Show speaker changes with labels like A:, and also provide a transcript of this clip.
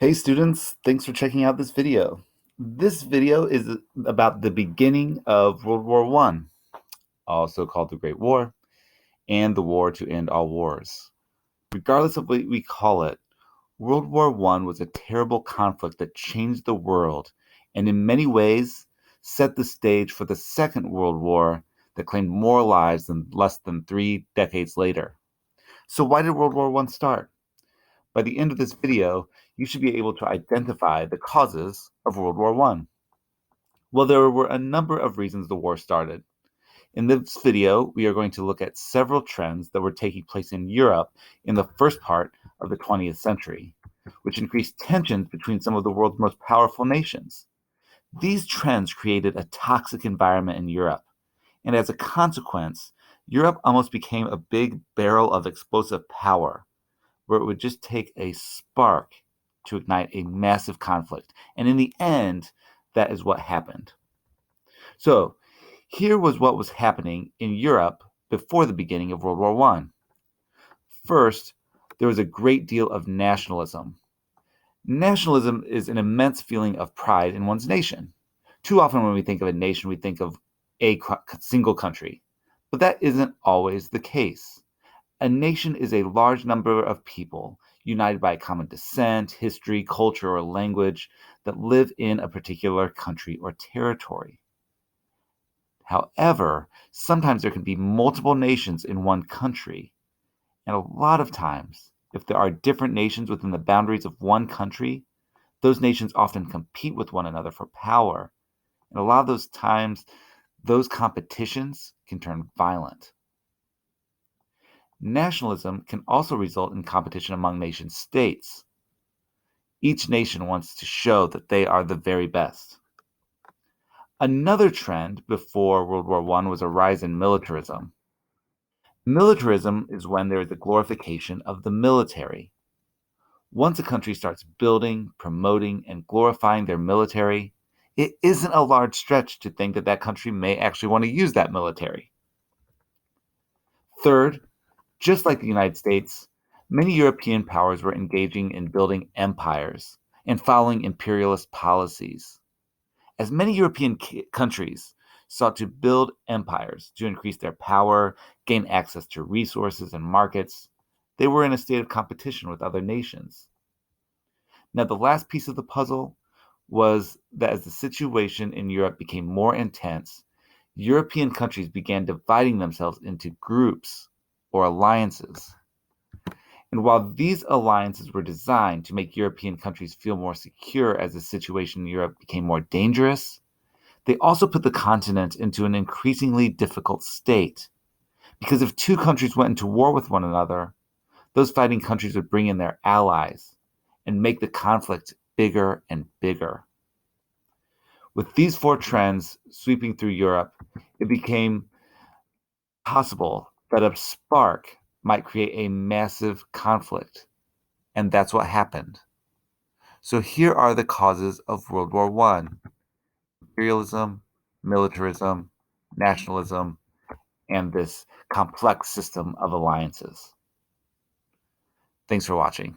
A: Hey students, thanks for checking out this video. This video is about the beginning of World War I, also called the Great War, and the war to end all wars. Regardless of what we call it, World War I was a terrible conflict that changed the world and in many ways set the stage for the Second World War that claimed more lives than less than 3 decades later. So why did World War I start? By the end of this video, you should be able to identify the causes of World War I. Well, there were a number of reasons the war started. In this video, we are going to look at several trends that were taking place in Europe in the first part of the 20th century, which increased tensions between some of the world's most powerful nations. These trends created a toxic environment in Europe, and as a consequence, Europe almost became a big barrel of explosive power, where it would just take a spark to ignite a massive conflict. And in the end, that is what happened. So, here was what was happening in Europe before the beginning of World War I. First, there was a great deal of nationalism. Nationalism is an immense feeling of pride in one's nation. Too often, when we think of a nation, we think of a single country, but that isn't always the case. A nation is a large number of people united by a common descent, history, culture, or language that live in a particular country or territory. However, sometimes there can be multiple nations in one country, and a lot of times, if there are different nations within the boundaries of one country, those nations often compete with one another for power. And a lot of those times, those competitions can turn violent. Nationalism can also result in competition among nation states. Each nation wants to show that they are the very best. Another trend before World War I was a rise in militarism. Militarism is when there is a glorification of the military. Once a country starts building, promoting, and glorifying their military, it isn't a large stretch to think that that country may actually want to use that military. Third, just like the United States, many European powers were engaging in building empires and following imperialist policies. As many European countries sought to build empires to increase their power, gain access to resources and markets, they were in a state of competition with other nations. Now, the last piece of the puzzle was that as the situation in Europe became more intense, European countries began dividing themselves into groups or alliances. And while these alliances were designed to make European countries feel more secure as the situation in Europe became more dangerous, they also put the continent into an increasingly difficult state. Because if two countries went into war with one another, those fighting countries would bring in their allies and make the conflict bigger and bigger. With these four trends sweeping through Europe, it became possible that a spark might create a massive conflict. And that's what happened. So here are the causes of World War I: imperialism, militarism, nationalism, and this complex system of alliances. Thanks for watching.